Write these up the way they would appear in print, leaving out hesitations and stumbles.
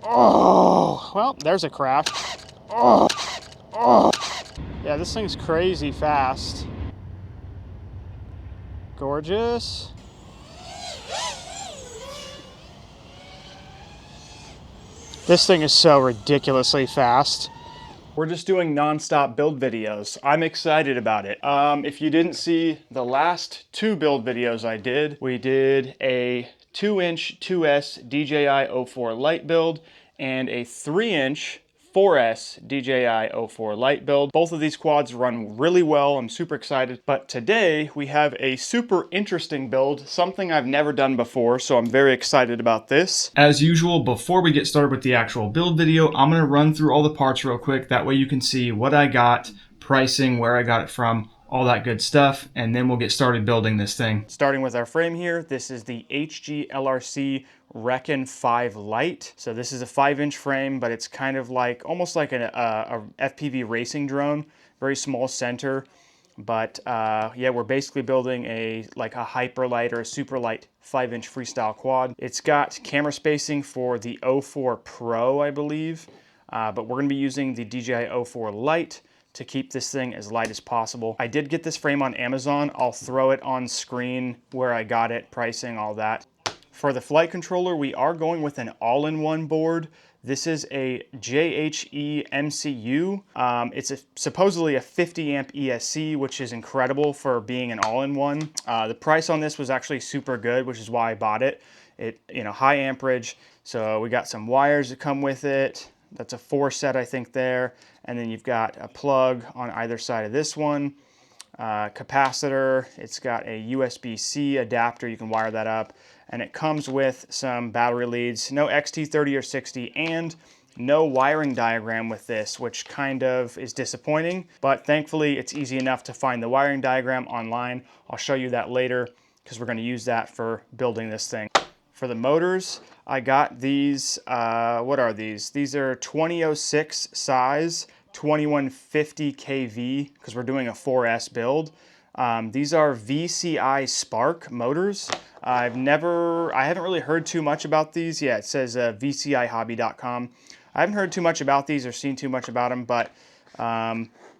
Oh, well, there's a crash. Oh, oh. Yeah, this thing's crazy fast. Gorgeous. This thing is so ridiculously fast. We're just doing non-stop build videos. I'm excited about it. If you didn't see the last two build videos I did, we did a 2-inch 2S DJI O4 Lite build and a 3-inch 4S DJI O4 Lite build. Both of these quads run really well. I'm super excited. But today we have a super interesting build, something I've never done before, so I'm very excited about this. As usual, before we get started with the actual build video, I'm gonna run through all the parts real quick. That way you can see what I got, pricing, where I got it from, all that good stuff, and then we'll get started building this thing. Starting with our frame here, this is the HG LRC Rekon 5 Lite. So this is a 5-inch frame, but it's kind of like, almost like a FPV racing drone, very small center. But yeah, we're basically building a hyper light or a super light 5-inch freestyle quad. It's got camera spacing for the O4 Pro, I believe, but we're gonna be using the DJI O4 Lite to keep this thing as light as possible. I did get this frame on Amazon. I'll throw it on screen where I got it, pricing, all that. For the flight controller, we are going with an all-in-one board. This is a JHE MCU. It's supposedly a 50 amp ESC, which is incredible for being an all-in-one. The price on this was actually super good, which is why I bought it. High amperage. So we got some wires that come with it. That's a 4 set, I think, there. And then you've got a plug on either side of this one. Capacitor, it's got a USB-C adapter, you can wire that up. And it comes with some battery leads, no XT30 or 60, and no wiring diagram with this, which kind of is disappointing. But thankfully, it's easy enough to find the wiring diagram online. I'll show you that later because we're going to use that for building this thing. For the motors, I got these, what are these? These are 2006 size, 2150 kV, because we're doing a 4S build. These are VCI Spark motors. I haven't really heard too much about these. Yeah, it says VCIHobby.com. I haven't heard too much about these or seen too much about them, but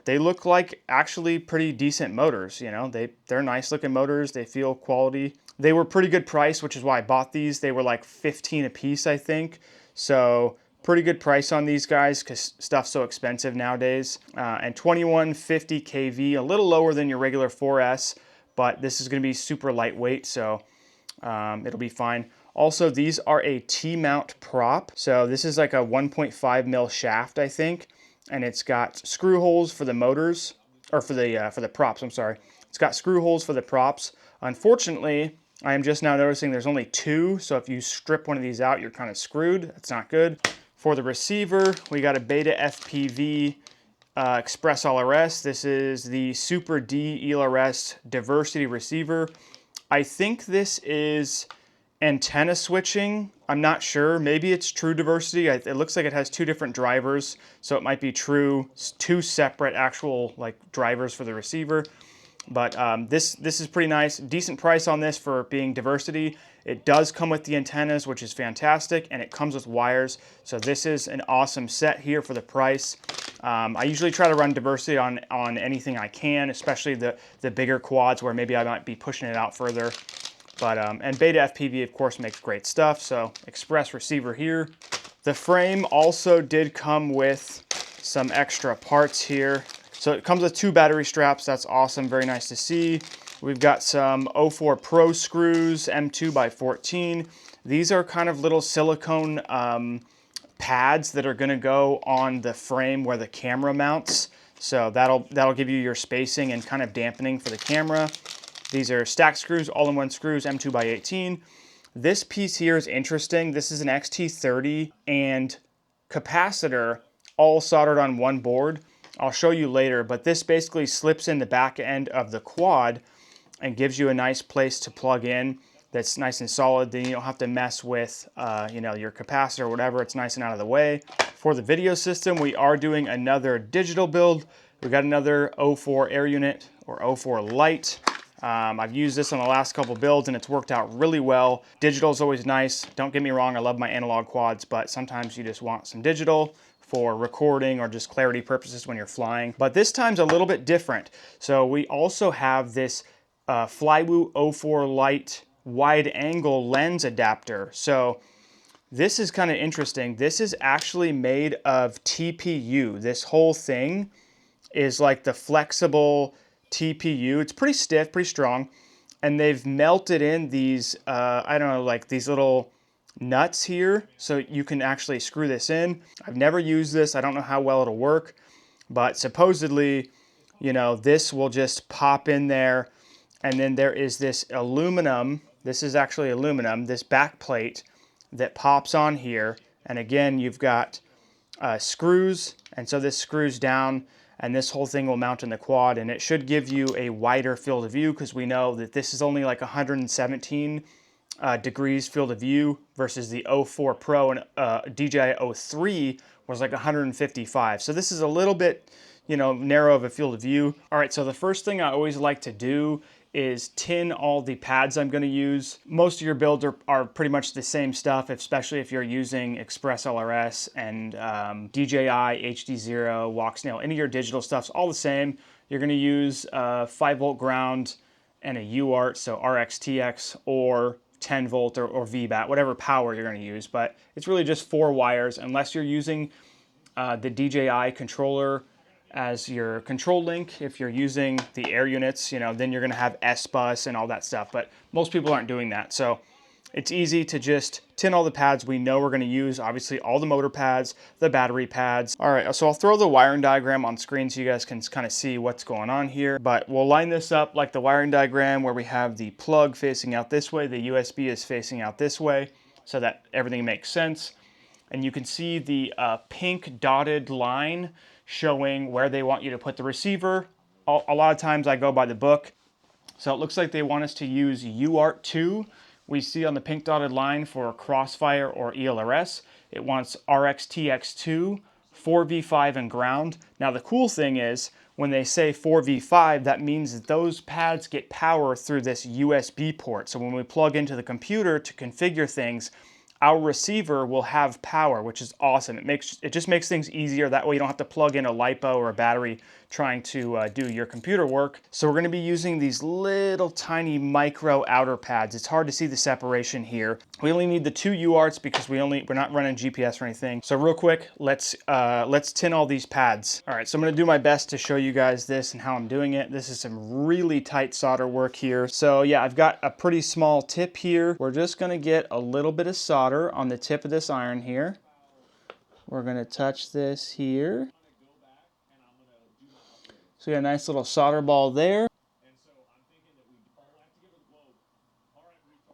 they look like actually pretty decent motors. You know, they're nice looking motors. They feel quality. They were pretty good price, which is why I bought these. They were like 15 a piece, I think. So pretty good price on these guys because stuff's so expensive nowadays. And 2150 kV, a little lower than your regular 4S, but this is going to be super lightweight, so it'll be fine. Also, these are a T-mount prop. So this is like a 1.5 mil shaft, I think, and it's got screw holes for the motors, or for the props. I'm sorry. It's got screw holes for the props. Unfortunately, I am just now noticing there's only 2, so if you strip one of these out, you're kind of screwed. That's not good. For the receiver, we got a Beta FPV Express LRS. This is the Super D LRS diversity receiver. I think this is antenna switching. I'm not sure. Maybe it's true diversity. It looks like it has 2 different drivers, so it might be true 2 separate actual drivers for the receiver. But this is pretty nice. Decent price on this for being diversity. It does come with the antennas, which is fantastic, and it comes with wires. So this is an awesome set here for the price. I usually try to run diversity on anything I can, especially the bigger quads where maybe I might be pushing it out further. But and Beta FPV, of course, makes great stuff. So express receiver here. The frame also did come with some extra parts here. So it comes with 2 battery straps. That's awesome. Very nice to see. We've got some O4 Pro screws, M2x14. These are kind of little silicone pads that are going to go on the frame where the camera mounts. So that'll give you your spacing and kind of dampening for the camera. These are stack screws, all-in-one screws, M2x18. This piece here is interesting. This is an XT30 and capacitor all soldered on one board. I'll show you later, but this basically slips in the back end of the quad and gives you a nice place to plug in that's nice and solid. Then you don't have to mess with your capacitor or whatever. It's nice and out of the way. For the video system, we are doing another digital build. We got another O4 air unit or O4 Lite. I've used this on the last couple builds and it's worked out really well. Digital is always nice. Don't get me wrong, I love my analog quads, but sometimes you just want some digital for recording or just clarity purposes when you're flying. But this time's a little bit different. So we also have this Flywoo O4 Lite wide angle lens adapter. So this is kind of interesting. This is actually made of TPU. This whole thing is like the flexible TPU. It's pretty stiff, pretty strong. And they've melted in these, I don't know, like these little nuts here. So you can actually screw this in. I've never used this. I don't know how well it'll work. But supposedly, you know, this will just pop in there. And then there is this aluminum. This is actually aluminum, this back plate that pops on here. And again, you've got screws. And so this screws down and this whole thing will mount in the quad, and it should give you a wider field of view because we know that this is only like 117 degrees field of view versus the O4 Pro and DJI O3 was like 155. So this is a little bit, you know, narrow of a field of view. All right, so the first thing I always like to do is tin all the pads I'm going to use. Most of your builds are pretty much the same stuff, especially if you're using Express LRS and DJI, HD0, Walk Snail. Any of your digital stuff's all the same. You're going to use 5-volt ground and a UART, so RXTX or 10 volt or VBAT, whatever power you're going to use. But it's really just 4 wires unless you're using the DJI controller as your control link. If you're using the air units, you know, then you're gonna have S-Bus and all that stuff, but most people aren't doing that. So it's easy to just tin all the pads we know we're gonna use, obviously all the motor pads, the battery pads. All right, so I'll throw the wiring diagram on screen so you guys can kind of see what's going on here, but we'll line this up like the wiring diagram where we have the plug facing out this way, the USB is facing out this way, so that everything makes sense. And you can see the pink dotted line showing where they want you to put the receiver. A lot of times I go by the book. So it looks like they want us to use UART2. We see on the pink dotted line for Crossfire or ELRS. It wants RXTX2, 4v5 and ground. Now the cool thing is when they say 4v5, that means that those pads get power through this USB port. So when we plug into the computer to configure things, our receiver will have power, which is awesome. It just makes things easier. That way you don't have to plug in a LiPo or a battery trying to do your computer work. So we're going to be using these little tiny micro outer pads. It's hard to see the separation here. We only need the 2 UARTs because we're not running GPS or anything. So real quick, let's tin all these pads. All right, so I'm going to do my best to show you guys this and how I'm doing it. This is some really tight solder work here. So yeah, I've got a pretty small tip here. We're just going to get a little bit of solder on the tip of this iron here. We're going to touch this here. So we got a nice little solder ball there.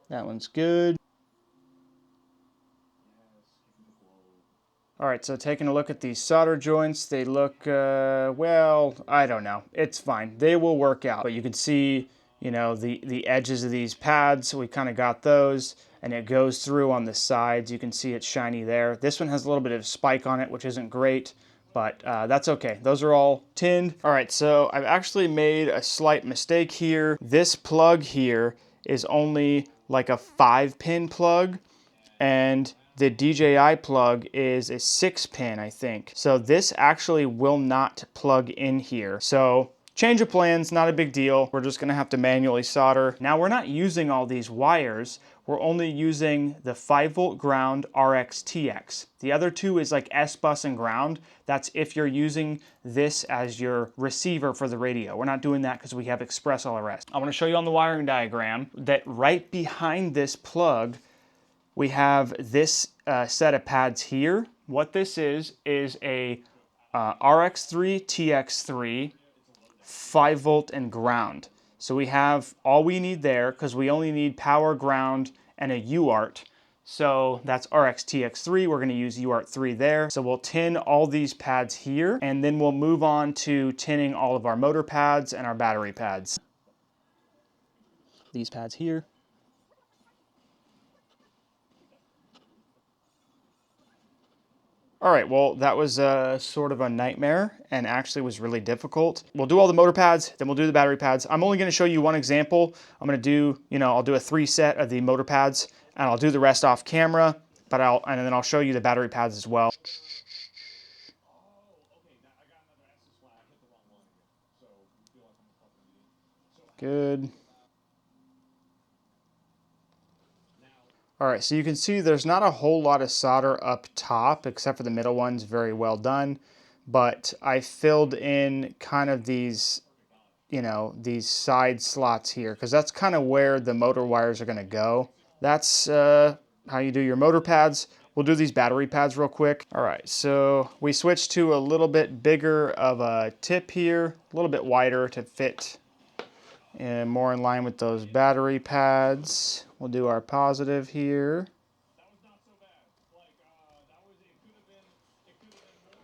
That one's good. All right, so taking a look at these solder joints, they look, well, I don't know. It's fine. They will work out. But you can see, you know, the edges of these pads. We kind of got those, and it goes through on the sides. You can see it's shiny there. This one has a little bit of spike on it, which isn't great, but that's okay. Those are all tinned. All right, so I've actually made a slight mistake here. This plug here is only like a 5-pin plug, and the DJI plug is a 6-pin, I think. So this actually will not plug in here. So change of plans, not a big deal. We're just gonna have to manually solder. Now we're not using all these wires. We're only using the 5-volt ground RXTX. The other 2 is like S-Bus and ground. That's if you're using this as your receiver for the radio. We're not doing that because we have Express LRS. I wanna show you on the wiring diagram that right behind this plug, we have this set of pads here. What this is a RX3 TX3 5-volt and ground. So we have all we need there because we only need power, ground, and a UART. So that's RX-TX3. We're going to use UART3 there. So we'll tin all these pads here, and then we'll move on to tinning all of our motor pads and our battery pads. These pads here. All right, well, that was sort of a nightmare and actually was really difficult. We'll do all the motor pads, then we'll do the battery pads. I'm only gonna show you one example. I'm gonna do, I'll do a 3 set of the motor pads and I'll do the rest off camera, and then I'll show you the battery pads as well. Good. All right, so you can see there's not a whole lot of solder up top, except for the middle ones, very well done. But I filled in kind of these, these side slots here, because that's kind of where the motor wires are gonna go. That's how you do your motor pads. We'll do these battery pads real quick. All right, so we switched to a little bit bigger of a tip here, a little bit wider to fit and more in line with those battery pads. We'll do our positive here.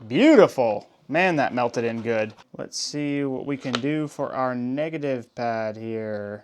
Beautiful. Man, that melted in good. Let's see what we can do for our negative pad here.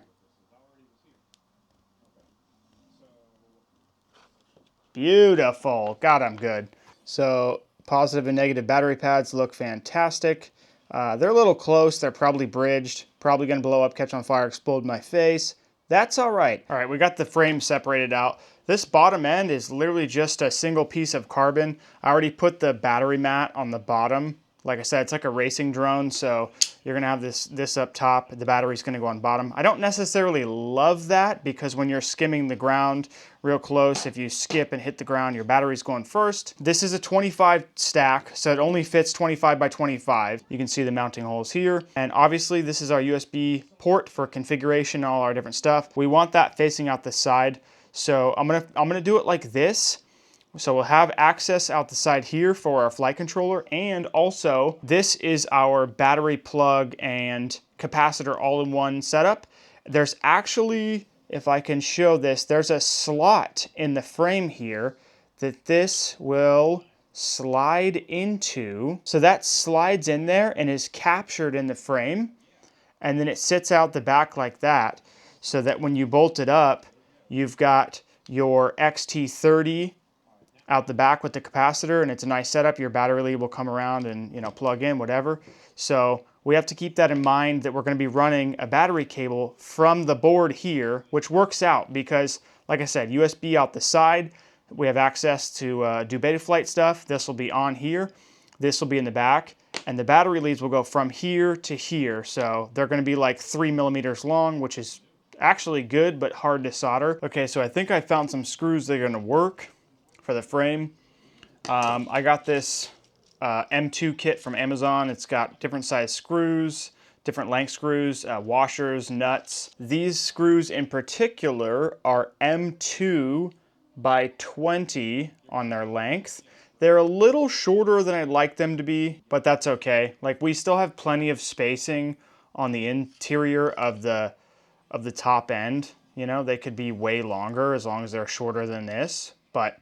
Beautiful. God, I'm good. So positive and negative battery pads look fantastic. They're a little close. They're probably bridged. Probably going to blow up, catch on fire, explode my face. That's all right. All right, we got the frame separated out. This bottom end is literally just a single piece of carbon. I already put the battery mat on the bottom. Like I said, it's like a racing drone, so you're gonna have this up top. The battery's gonna go on bottom. I don't necessarily love that because when you're skimming the ground real close, if you skip and hit the ground, your battery's going first. This is a 25 stack, so it only fits 25 by 25. You can see the mounting holes here. And obviously this is our USB port for configuration, all our different stuff. We want that facing out the side. So I'm gonna do it like this. So we'll have access out the side here for our flight controller, and also this is our battery plug and capacitor all-in-one setup. There's actually, if I can show this, there's a slot in the frame here that this will slide into. So that slides in there and is captured in the frame, and then it sits out the back like that, so that when you bolt it up, you've got your XT30 out the back with the capacitor, and it's a nice setup. Your battery lead will come around and plug in, whatever. So we have to keep that in mind, that we're going to be running a battery cable from the board here, which works out because, like I said, USB out the side. We have access to do beta flight stuff. This will be on here. This will be in the back, and the battery leads will go from here to here. So they're going to be like 3 millimeters long, which is actually good, but hard to solder. Okay, so I think I found some screws that are going to work for the frame. I got this M2 kit from Amazon. It's got different size screws, different length screws, washers, nuts. These screws in particular are M2 by 20 on their length. They're a little shorter than I'd like them to be, but that's okay. Like, we still have plenty of spacing on the interior of the top end. They could be way longer as long as they're shorter than this, but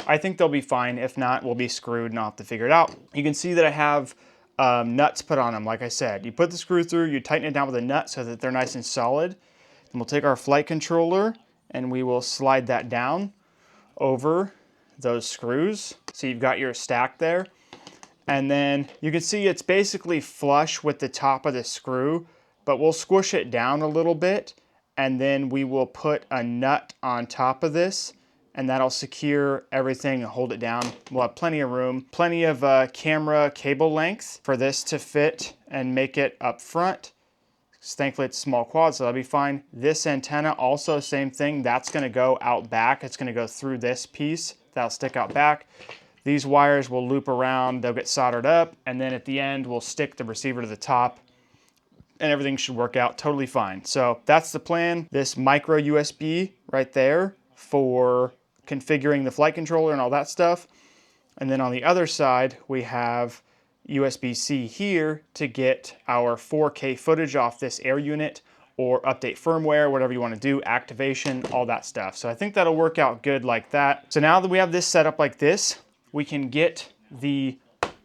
I think they'll be fine. If not, we'll be screwed and I'll have to figure it out. You can see that I have nuts put on them. Like I said, you put the screw through, you tighten it down with a nut so that they're nice and solid. And we'll take our flight controller and we will slide that down over those screws. So you've got your stack there. And then you can see it's basically flush with the top of the screw, but we'll squish it down a little bit. And then we will put a nut on top of this, and that'll secure everything and hold it down. We'll have plenty of room, plenty of camera cable length for this to fit and make it up front. Thankfully it's a small quad, so that'll be fine. This antenna, also same thing, that's gonna go out back. It's gonna go through this piece, that'll stick out back. These wires will loop around, they'll get soldered up, and then at the end we'll stick the receiver to the top, and everything should work out totally fine. So that's the plan. This micro USB right there for configuring the flight controller and all that stuff. And then on the other side, we have USB-C here to get our 4K footage off this air unit, or update firmware, whatever you want to do, activation, all that stuff. So I think that'll work out good like that. So now that we have this set up like this, we can get the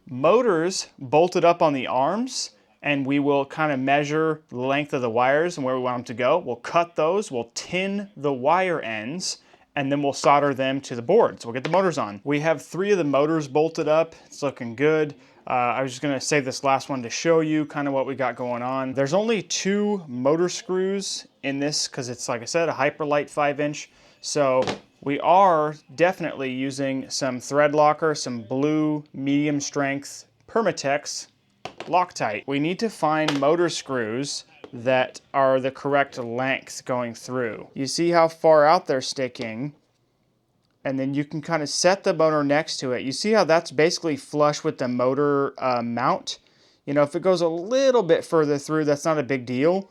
motors bolted up on the arms, and we will kind of measure the length of the wires and where we want them to go. We'll cut those, we'll tin the wire ends, and then we'll solder them to the board. So we'll get the motors on. We have 3 of the motors bolted up. It's looking good. I was just gonna save this last one to show you kind of what we got going on. There's only 2 motor screws in this because it's, like I said, a Hyperlite 5-inch. So we are definitely using some thread locker, some blue medium strength Permatex Loctite. We need to find motor screws that are the correct length going through. You see how far out they're sticking, and then you can kind of set the motor next to it. You see how that's basically flush with the motor mount? You know, if it goes a little bit further through, that's not a big deal,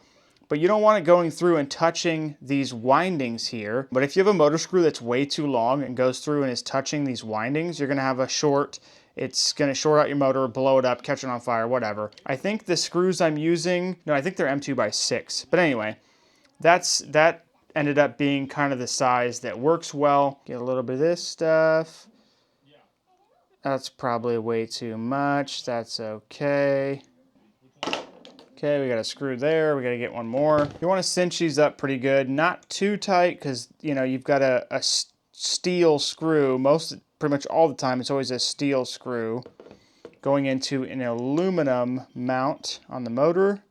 but you don't want it going through and touching these windings here. But if you have a motor screw that's way too long and goes through and is touching these windings, you're gonna have a short. It's gonna short out your motor, blow it up, catch it on fire, whatever. I think the screws I'm using, no, I think they're M2x6. But anyway, that ended up being kind of the size that works well. Get a little bit of this stuff. That's probably way too much. That's okay. Okay, we got a screw there. We got to get one more. You want to cinch these up pretty good. Not too tight because, you know, you've got a steel screw. Pretty much all the time, it's always a steel screw going into an aluminum mount on the motor.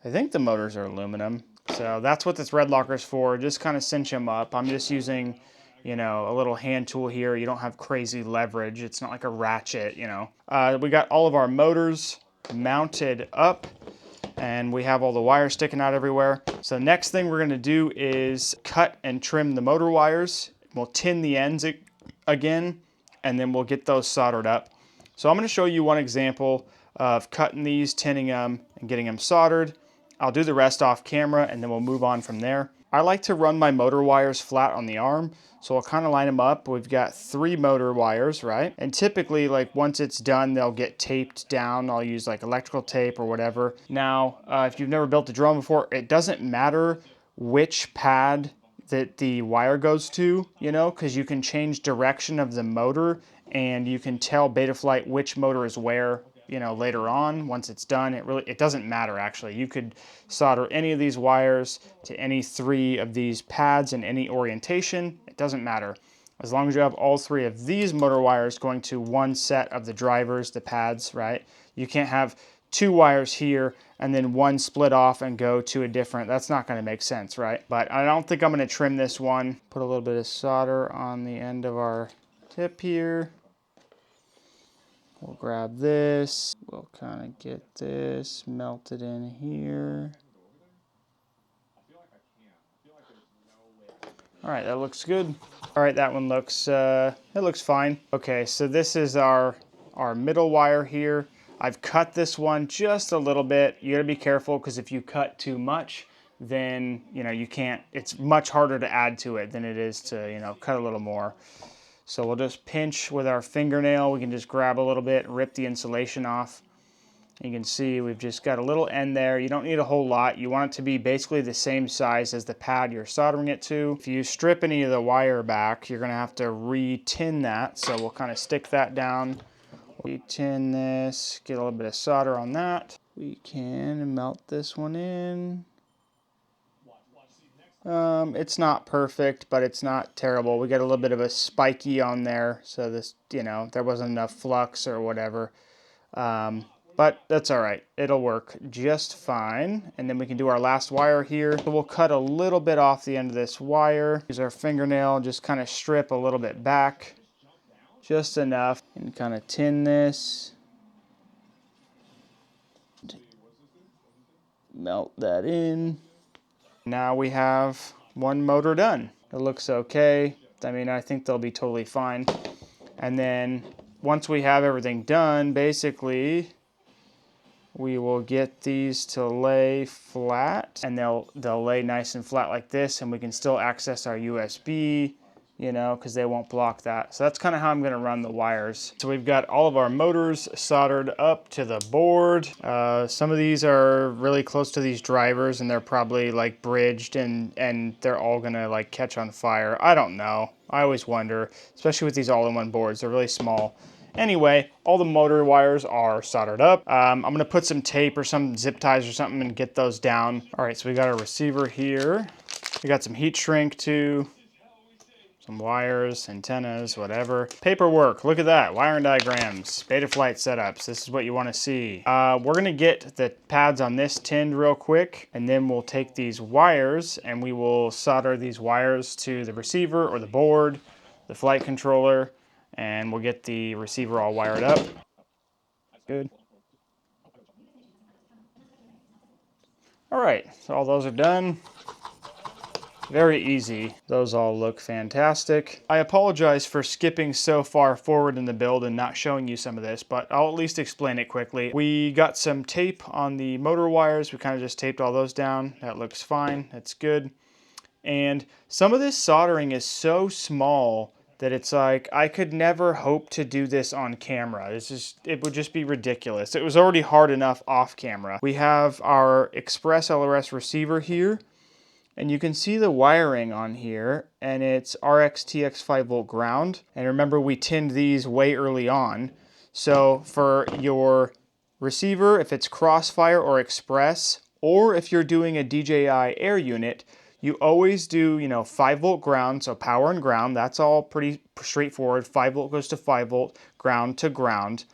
I think the motors are aluminum. So that's what this thread locker is for. Just kind of cinch them up. I'm just using, you know, a little hand tool here. You don't have crazy leverage. It's not like a ratchet, you know. We got all of our motors mounted up, and we have all the wires sticking out everywhere. So the next thing we're gonna do is cut and trim the motor wires. We'll tin the ends again, and then we'll get those soldered up. So I'm gonna show you one example of cutting these, tinning them, and getting them soldered. I'll do the rest off camera, and then we'll move on from there. I like to run my motor wires flat on the arm, so I'll kind of line them up. We've got 3 motor wires, right? And typically, like, once it's done, they'll get taped down. I'll use like electrical tape or whatever. Now, if you've never built a drone before, it doesn't matter which pad that the wire goes to, you know, because you can change direction of the motor, and you can tell Betaflight which motor is where, you know, later on. Once it's done, it doesn't matter actually. You could solder any of these wires to any 3 of these pads in any orientation. It doesn't matter. As long as you have all 3 of these motor wires going to one set of the drivers, the pads, right? You can't have 2 wires here and then one split off and go to a different. That's not going to make sense, right? But I don't think I'm going to trim this one. Put a little bit of solder on the end of our tip here. We'll grab this. We'll kind of get this melted in here. All right, that looks good. All right, that one looks, it looks fine. Okay, so this is our middle wire here. I've cut this one just a little bit. You gotta be careful because if you cut too much, then, you know, you can't, it's much harder to add to it than it is to, you know, cut a little more. So we'll just pinch with our fingernail. We can just grab a little bit, rip the insulation off. You can see we've just got a little end there. You don't need a whole lot. You want it to be basically the same size as the pad you're soldering it to. If you strip any of the wire back, you're gonna have to re-tin that. So we'll kind of stick that down. Re-tin this, get a little bit of solder on that. We can melt this one in. It's not perfect, but it's not terrible. We got a little bit of a spiky on there, so this, you know, there wasn't enough flux or whatever. But that's all right. It'll work just fine. And then we can do our last wire here. So we'll cut a little bit off the end of this wire. Use our fingernail, just kind of strip a little bit back, just enough, and kind of tin this. Melt that in. Now we have one motor done. It looks okay. I mean, I think they'll be totally fine. And then once we have everything done, basically, we will get these to lay flat, and they'll lay nice and flat like this, and we can still access our USB, you know, because they won't block that. So that's kind of how I'm going to run the wires. So we've got all of our motors soldered up to the board. Some of these are really close to these drivers, and they're probably like bridged, and they're all going to like catch on fire. I don't know. I always wonder, especially with these all-in-one boards. They're really small. Anyway, all the motor wires are soldered up. I'm going to put some tape or some zip ties or something and get those down. All right, so we got our receiver here. We got some heat shrink too. Some wires, antennas, whatever. Paperwork, look at that. Wiring diagrams, Betaflight setups. This is what you want to see. We're gonna get the pads on this tinned real quick, and then we'll take these wires and we will solder these wires to the receiver or the board, the flight controller, and we'll get the receiver all wired up. Good. All right, so all those are done. Very easy. Those all look fantastic. I apologize for skipping so far forward in the build and not showing you some of this, but I'll at least explain it quickly. We got some tape on the motor wires. We kind of just taped all those down. That looks fine. That's good. And some of this soldering is so small that it's like, I could never hope to do this on camera. It would just be ridiculous. It was already hard enough off camera. We have our Express LRS receiver here. And you can see the wiring on here, and it's RX TX 5-volt ground. And remember, we tinned these way early on. So for your receiver, if it's Crossfire or Express, or if you're doing a DJI Air unit, you always do, 5-volt ground, so power and ground. That's all pretty straightforward. 5-volt goes to 5-volt, ground to ground.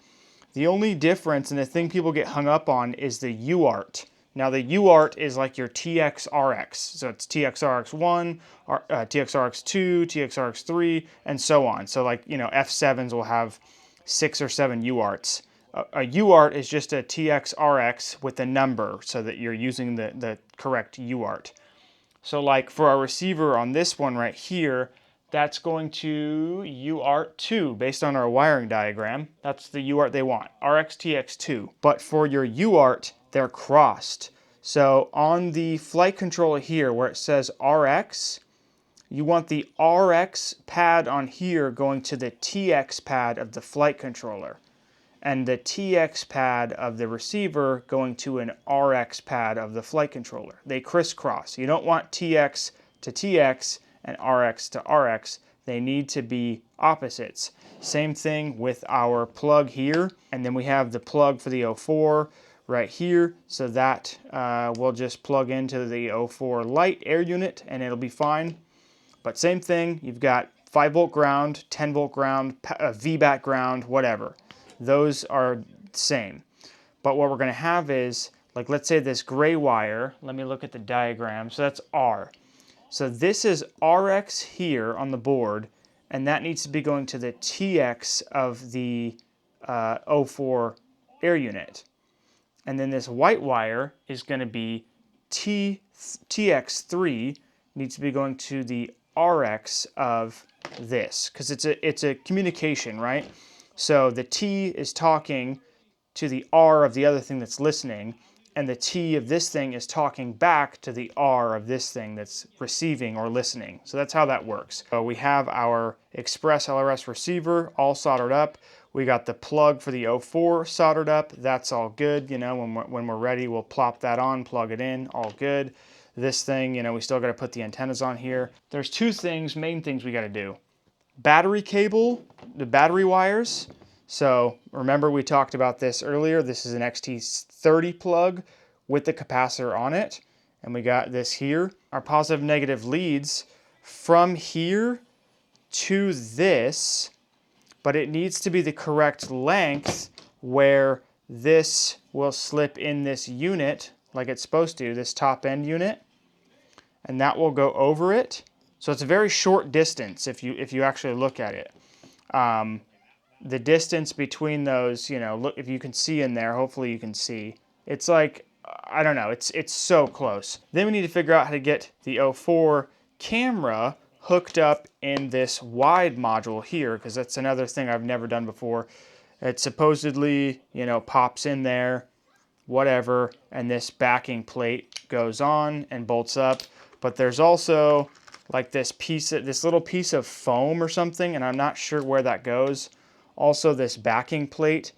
The only difference, and the thing people get hung up on, is the UART. Now the UART is like your TXRX, so it's TXRX1, TXRX2, TXRX3, and so on. So like, F7s will have 6 or 7 UARTs. A UART is just a TXRX with a number so that you're using the correct UART. So like for our receiver on this one right here, that's going to UART2 based on our wiring diagram. That's the UART they want, RxTX2. But for your UART, they're crossed. So on the flight controller here where it says RX, you want the RX pad on here going to the TX pad of the flight controller, and the TX pad of the receiver going to an RX pad of the flight controller. They crisscross. You don't want TX to TX and RX to RX. They need to be opposites. Same thing with our plug here, and then we have the plug for the O4 right here, so that will just plug into the O4 Lite air unit and it'll be fine. But same thing, you've got 5-volt ground, 10-volt ground, VBAC ground, whatever. Those are same. But what we're going to have is, like, let's say this gray wire, let me look at the diagram, so that's R. So this is RX here on the board, and that needs to be going to the TX of the O4 air unit. And then this white wire is going to be TX3, needs to be going to the RX of this, because it's a communication, right? So the T is talking to the R of the other thing that's listening, and the T of this thing is talking back to the R of this thing that's receiving or listening. So that's how that works. So we have our Express LRS receiver all soldered up. We got the plug for the O4 soldered up. That's all good. When we're ready, we'll plop that on, plug it in, all good. This thing, we still got to put the antennas on here. There's two main things we got to do. Battery cable, the battery wires. So remember we talked about this earlier. This is an XT30 plug with the capacitor on it. And we got this here. Our positive negative leads from here to this, but it needs to be the correct length where this will slip in this unit like it's supposed to, this top end unit, and that will go over it. So it's a very short distance if you actually look at it. The distance between those, look, if you can see in there, hopefully you can see. It's like, I don't know, it's so close. Then we need to figure out how to get the O4 camera hooked up in this wide module here, because that's another thing I've never done before. It supposedly, pops in there, whatever, and this backing plate goes on and bolts up. But there's also like this little piece of foam or something, and I'm not sure where that goes. Also this backing plate,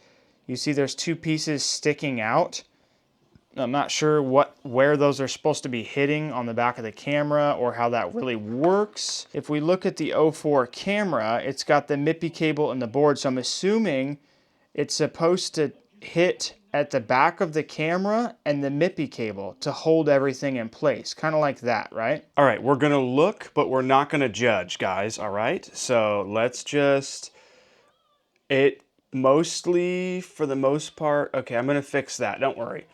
you see there's two pieces sticking out. I'm not sure where those are supposed to be hitting on the back of the camera or how that really works. If we look at the O4 camera, it's got the MIPI cable in the board, so I'm assuming it's supposed to hit at the back of the camera and the MIPI cable to hold everything in place, kind of like that, right? All right, we're gonna look, but we're not gonna judge, guys, all right? So let's just, it mostly, for the most part, okay, I'm gonna fix that, don't worry.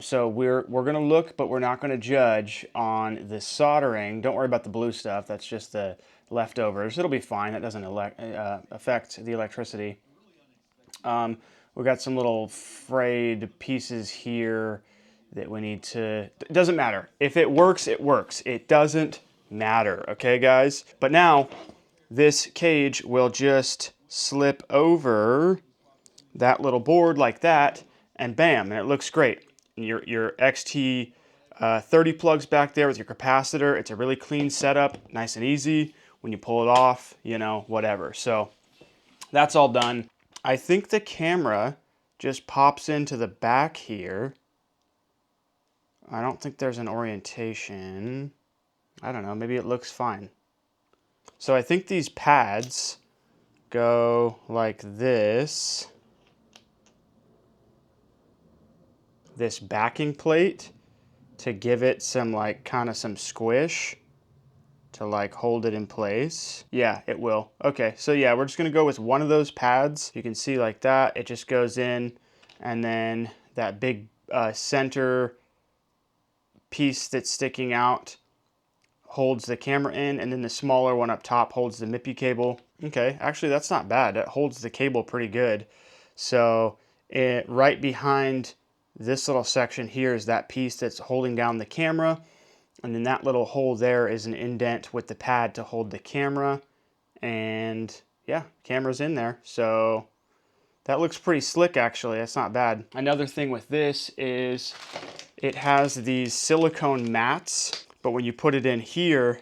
So we're gonna look, but we're not gonna judge on the soldering. Don't worry about the blue stuff, that's just the leftovers. It'll be fine, that doesn't affect the electricity. We've got some little frayed pieces here that we need to, it doesn't matter. If it works, it works. It doesn't matter, okay, guys? But now, this cage will just slip over that little board like that, and bam, and it looks great. Your XT30 plugs back there with your capacitor. It's a really clean setup, nice and easy. When you pull it off, you know, whatever. So that's all done. I think the camera just pops into the back here. I don't think there's an orientation. I don't know, maybe it looks fine. So I think these pads go like this. This backing plate to give it some like kind of some squish to like hold it in place. Yeah, it will. Okay, so yeah, we're just gonna go with one of those pads. You can see like that, it just goes in, and then that big center piece that's sticking out holds the camera in, and then the smaller one up top holds the MIPI cable. Okay, actually that's not bad. It holds the cable pretty good. So right behind this little section here is that piece that's holding down the camera. And then that little hole there is an indent with the pad to hold the camera. And yeah, camera's in there. So that looks pretty slick actually, that's not bad. Another thing with this is it has these silicone mats, but when you put it in here,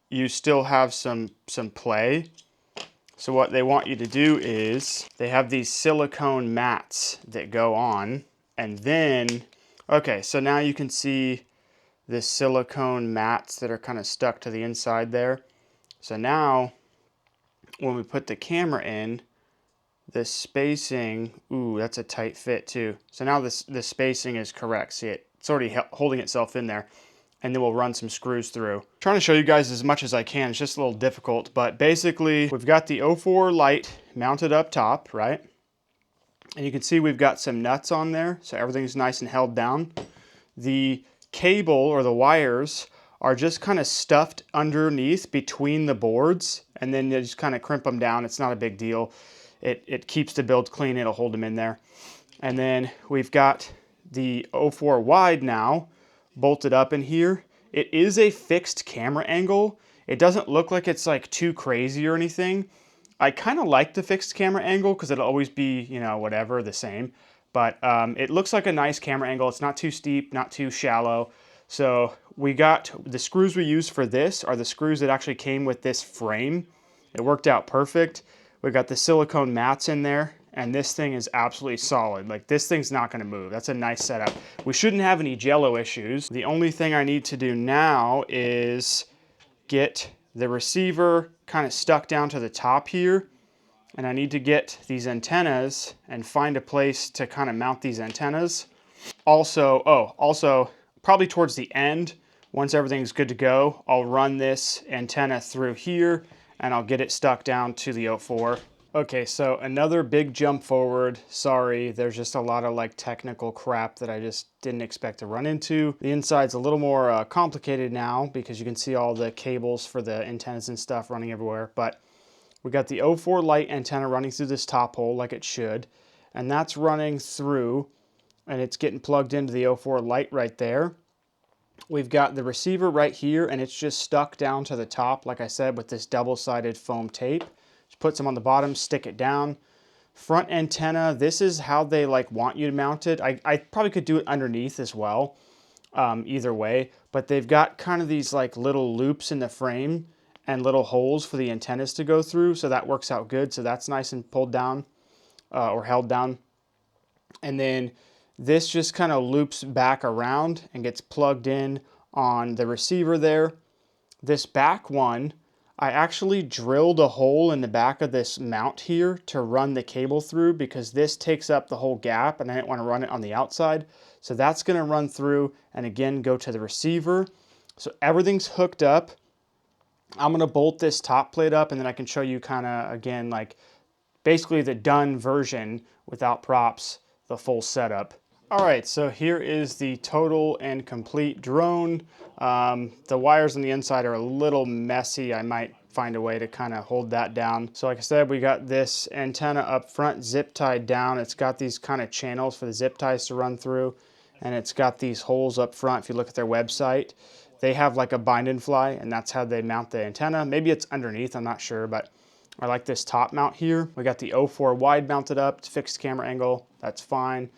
you still have some play. So what they want you to do is they have these silicone mats that go on, and then, okay, so now you can see the silicone mats that are kind of stuck to the inside there. So now when we put the camera in, the spacing, ooh, that's a tight fit too. So now the spacing is correct. See, it's already holding itself in there. And then we'll run some screws through. Trying to show you guys as much as I can. It's just a little difficult, but basically we've got the O4 light mounted up top, right? And you can see we've got some nuts on there, so everything's nice and held down. The cable or the wires are just kind of stuffed underneath between the boards, and then you just kind of crimp them down. It's not a big deal. It keeps the build clean, it'll hold them in there. And then we've got the O4 Wide now bolted up in here. It is a fixed camera angle. It doesn't look like it's like too crazy or anything. I kind of like the fixed camera angle because it'll always be, you know, whatever, the same. But it looks like a nice camera angle. It's not too steep, not too shallow. So we got, the screws we use for this are the screws that actually came with this frame. It worked out perfect. We got the silicone mats in there, and this thing is absolutely solid. Like, this thing's not gonna move. That's a nice setup. We shouldn't have any jello issues. The only thing I need to do now is get the receiver kind of stuck down to the top here, and I need to get these antennas and find a place to kind of mount these antennas. Also, probably towards the end, once everything's good to go, I'll run this antenna through here and I'll get it stuck down to the O4. Okay, so another big jump forward. Sorry, there's just a lot of like technical crap that I just didn't expect to run into. The inside's a little more complicated now because you can see all the cables for the antennas and stuff running everywhere. But we got the O4 light antenna running through this top hole like it should. And that's running through, and it's getting plugged into the O4 light right there. We've got the receiver right here, and it's just stuck down to the top, like I said, with this double-sided foam tape. Just put some on the bottom, stick it down. Front antenna, this is how they like want you to mount it. I probably could do it underneath as well, either way. But they've got kind of these like little loops in the frame and little holes for the antennas to go through, so that works out good. So that's nice and pulled down or held down. And then this just kind of loops back around and gets plugged in on the receiver there. This back one, I actually drilled a hole in the back of this mount here to run the cable through because this takes up the whole gap and I didn't want to run it on the outside. So that's going to run through and again go to the receiver. So everything's hooked up. I'm going to bolt this top plate up and then I can show you kind of again like basically the done version without props, the full setup. All right, so here is the total and complete drone. The wires on the inside are a little messy. I might find a way to kind of hold that down. So like I said, we got this antenna up front zip tied down. It's got these kind of channels for the zip ties to run through. And it's got these holes up front. If you look at their website, they have like a bind and fly and that's how they mount the antenna. Maybe it's underneath, I'm not sure, but I like this top mount here. We got the O4 Wide mounted up. It's fixed camera angle, that's fine.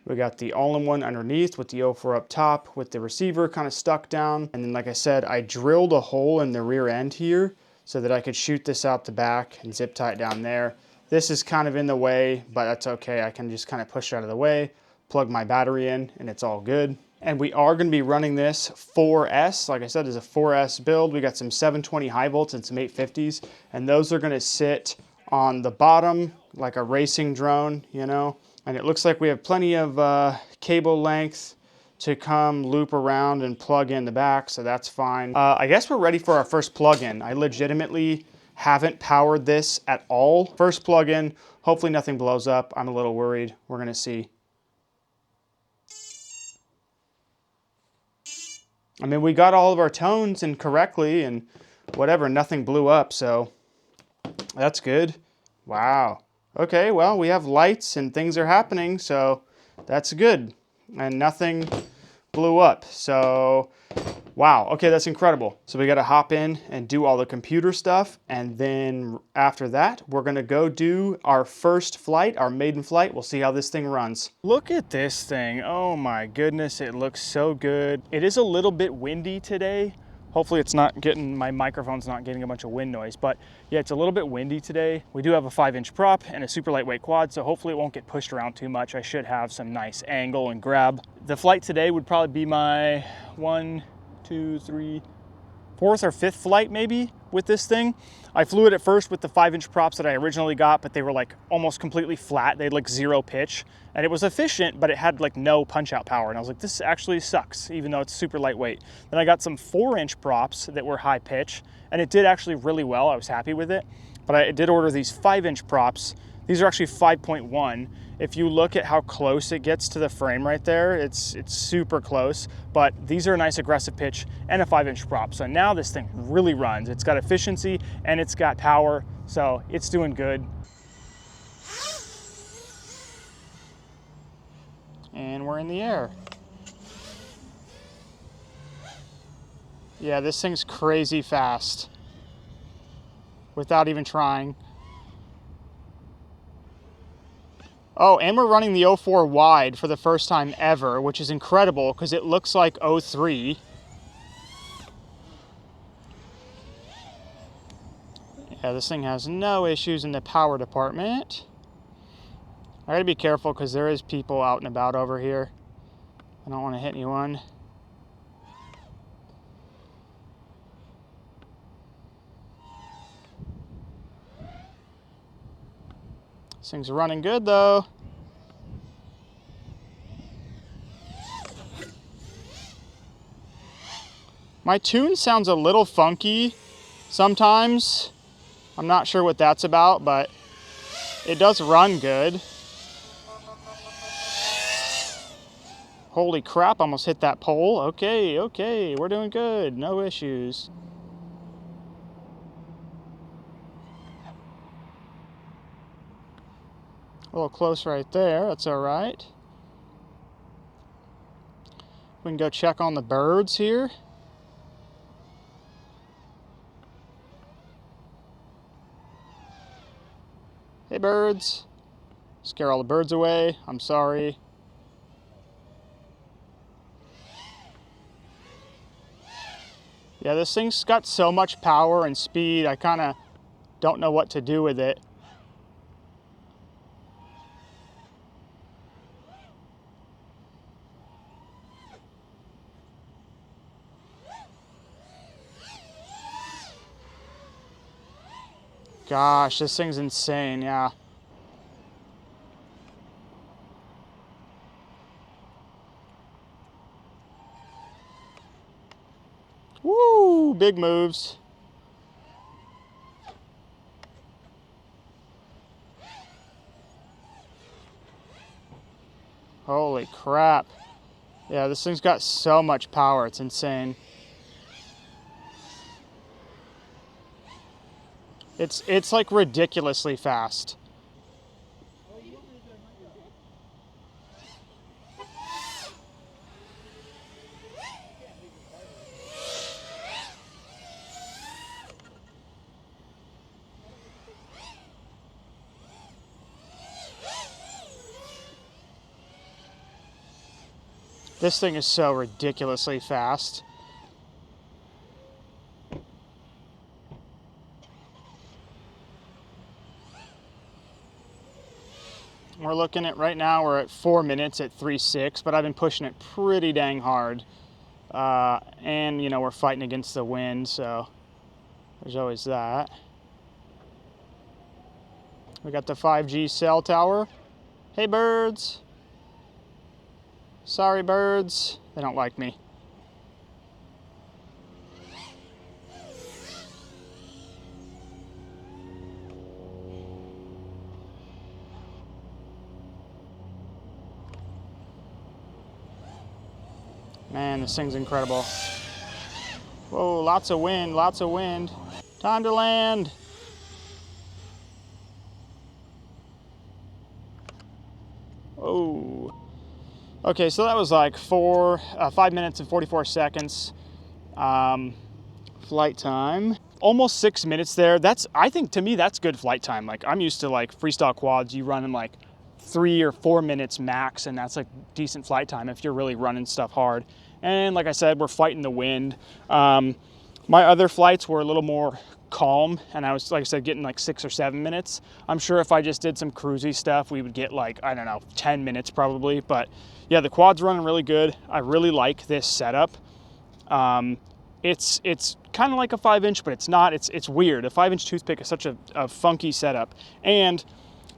We got the all-in-one underneath with the O4 up top with the receiver kind of stuck down. And then like I said, I drilled a hole in the rear end here so that I could shoot this out the back and zip tie it down there. This is kind of in the way, but that's okay. I can just kind of push it out of the way, plug my battery in, and it's all good. And we are going to be running this 4S. Like I said, it's a 4S build. We got some 720 high volts and some 850s, and those are going to sit on the bottom like a racing drone, you know. And it looks like we have plenty of cable length to come loop around and plug in the back, so that's fine. I guess we're ready for our first plug-in. I legitimately haven't powered this at all. First plug-in, hopefully nothing blows up. I'm a little worried. We're gonna see. I mean, we got all of our tones in correctly and whatever, nothing blew up, so that's good. Wow. Okay, well, we have lights and things are happening, so that's good. And nothing blew up, so wow. Okay, that's incredible. So we got to hop in and do all the computer stuff, and then after that, we're going to go do our first flight, our maiden flight. We'll see how this thing runs. Look at this thing. Oh my goodness, it looks so good. It is a little bit windy today. Hopefully it's not getting, my microphone's not getting a bunch of wind noise, but yeah, it's a little bit windy today. We do have a 5-inch prop and a super lightweight quad, so hopefully it won't get pushed around too much. I should have some nice angle and grab. The flight today would probably be my 1, 2, 3, 4th or 5th flight maybe with this thing. I flew it at first with the 5-inch props that I originally got, but they were like almost completely flat. They had like 0 pitch and it was efficient, but it had like no punch out power. And I was like, this actually sucks, even though it's super lightweight. Then I got some 4-inch props that were high pitch and it did actually really well. I was happy with it, but I did order these 5-inch props. These are actually 5.1. If you look at how close it gets to the frame right there, it's super close, but these are a nice aggressive pitch and a 5-inch prop. So now this thing really runs. It's got efficiency and it's got power, so it's doing good. And we're in the air. Yeah, this thing's crazy fast without even trying. Oh, and we're running the O4 Wide for the first time ever, which is incredible because it looks like O3. Yeah, this thing has no issues in the power department. I gotta be careful because there is people out and about over here. I don't want to hit anyone. This thing's running good though. My tune sounds a little funky sometimes. I'm not sure what that's about, but it does run good. Holy crap, almost hit that pole. Okay, okay, we're doing good, no issues. A little close right there, that's all right. We can go check on the birds here. Hey birds. Scare all the birds away, I'm sorry. Yeah, this thing's got so much power and speed, I kind of don't know what to do with it. gosh, this thing's insane, yeah. Woo, big moves. Holy crap. Yeah, this thing's got so much power, it's insane. It's like ridiculously fast. This thing is so ridiculously fast. We're looking at, right now, we're at 4 minutes at 3.6, but I've been pushing it pretty dang hard. And, you know, we're fighting against the wind, so there's always that. We got the 5G cell tower. Hey, birds. Sorry, birds. They don't like me. Man, this thing's incredible. Whoa, lots of wind, lots of wind. Time to land. Oh. Okay, so that was like 5 minutes and 44 seconds. Flight time. Almost 6 minutes there. I think to me, that's good flight time. Like, I'm used to like freestyle quads, you run in like 3 or 4 minutes max, and that's like decent flight time if you're really running stuff hard. And like I said, we're fighting the wind. My other flights were a little more calm, and I was, like I said, getting like 6 or 7 minutes. I'm sure if I just did some cruisy stuff, we would get like, I don't know, 10 minutes probably. But yeah, the quad's running really good. I really like this setup. It's kind of like a 5-inch, but it's not. It's weird. A 5-inch Toothpick is such a funky setup. And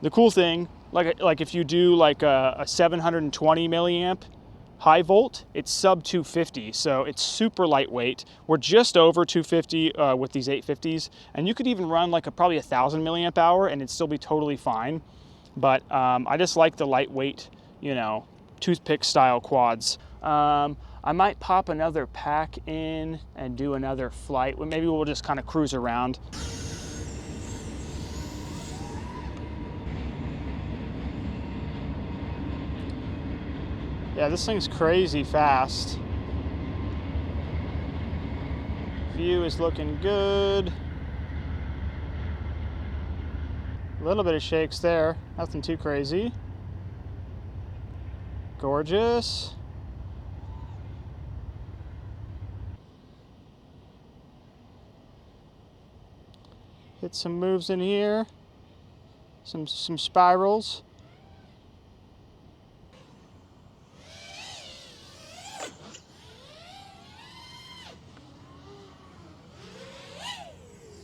the cool thing, like if you do like a 720 milliamp high volt, it's sub 250, so it's super lightweight. We're just over 250 with these 850s, and you could even run like probably 1,000 milliamp hour and it'd still be totally fine. But I just like the lightweight, you know, Toothpick style quads. I might pop another pack in and do another flight. Maybe we'll just kind of cruise around. Yeah, this thing's crazy fast. View is looking good. A little bit of shakes there, nothing too crazy. Gorgeous. Hit some moves in here. Some spirals.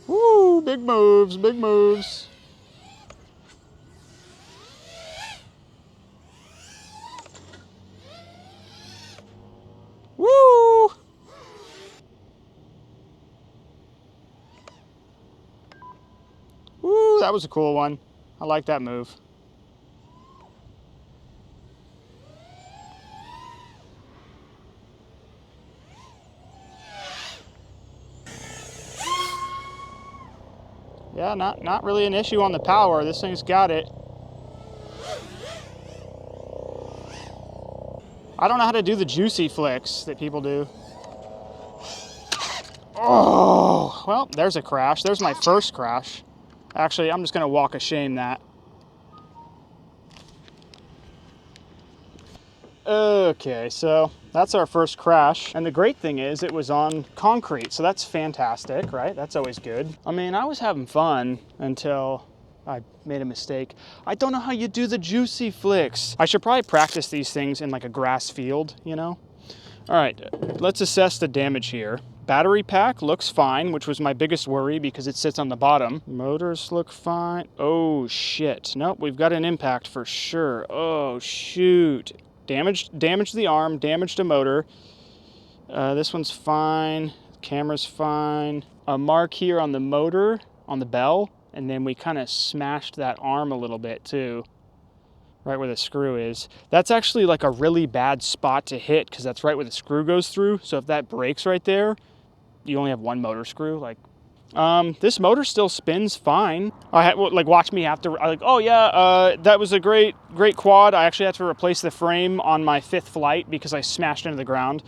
Woo, big moves, big moves. Woo! Woo, that was a cool one. I like that move. Yeah, not really an issue on the power. This thing's got it. I don't know how to do the juicy flicks that people do. Oh, well, there's a crash. There's my first crash. Actually, I'm just gonna walk of shame that. Okay, so that's our first crash. And the great thing is it was on concrete, so that's fantastic, right? That's always good. I mean, I was having fun until I made a mistake. I don't know how you do the juicy flicks. I should probably practice these things in like a grass field, you know? All right, let's assess the damage here. Battery pack looks fine, which was my biggest worry because it sits on the bottom. Motors look fine. Oh shit. Nope, we've got an impact for sure. Oh shoot. Damaged the arm, damaged a motor. This one's fine. Camera's fine. A mark here on the motor, on the bell, and then we kind of smashed that arm a little bit too. Right where the screw is. That's actually like a really bad spot to hit because that's right where the screw goes through. So if that breaks right there, you only have one motor screw. Like, this motor still spins fine. Like, watch me after. Like, oh yeah, that was a great quad. I actually had to replace the frame on my 5th flight because I smashed into the ground.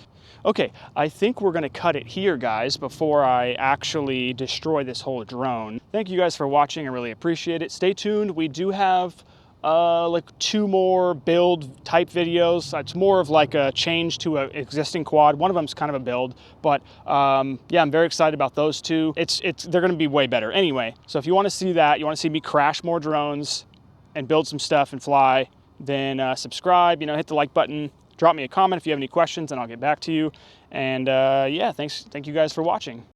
Okay, I think we're gonna cut it here, guys, before I actually destroy this whole drone. Thank you guys for watching. I really appreciate it. Stay tuned. We do have like 2 more build type videos. It's more of like a change to an existing quad. One of them's kind of a build, but yeah, I'm very excited about those 2. They're gonna be way better anyway. So if you want to see that, you want to see me crash more drones and build some stuff and fly, then subscribe, you know, hit the like button, drop me a comment if you have any questions and I'll get back to you. And yeah, thank you guys for watching.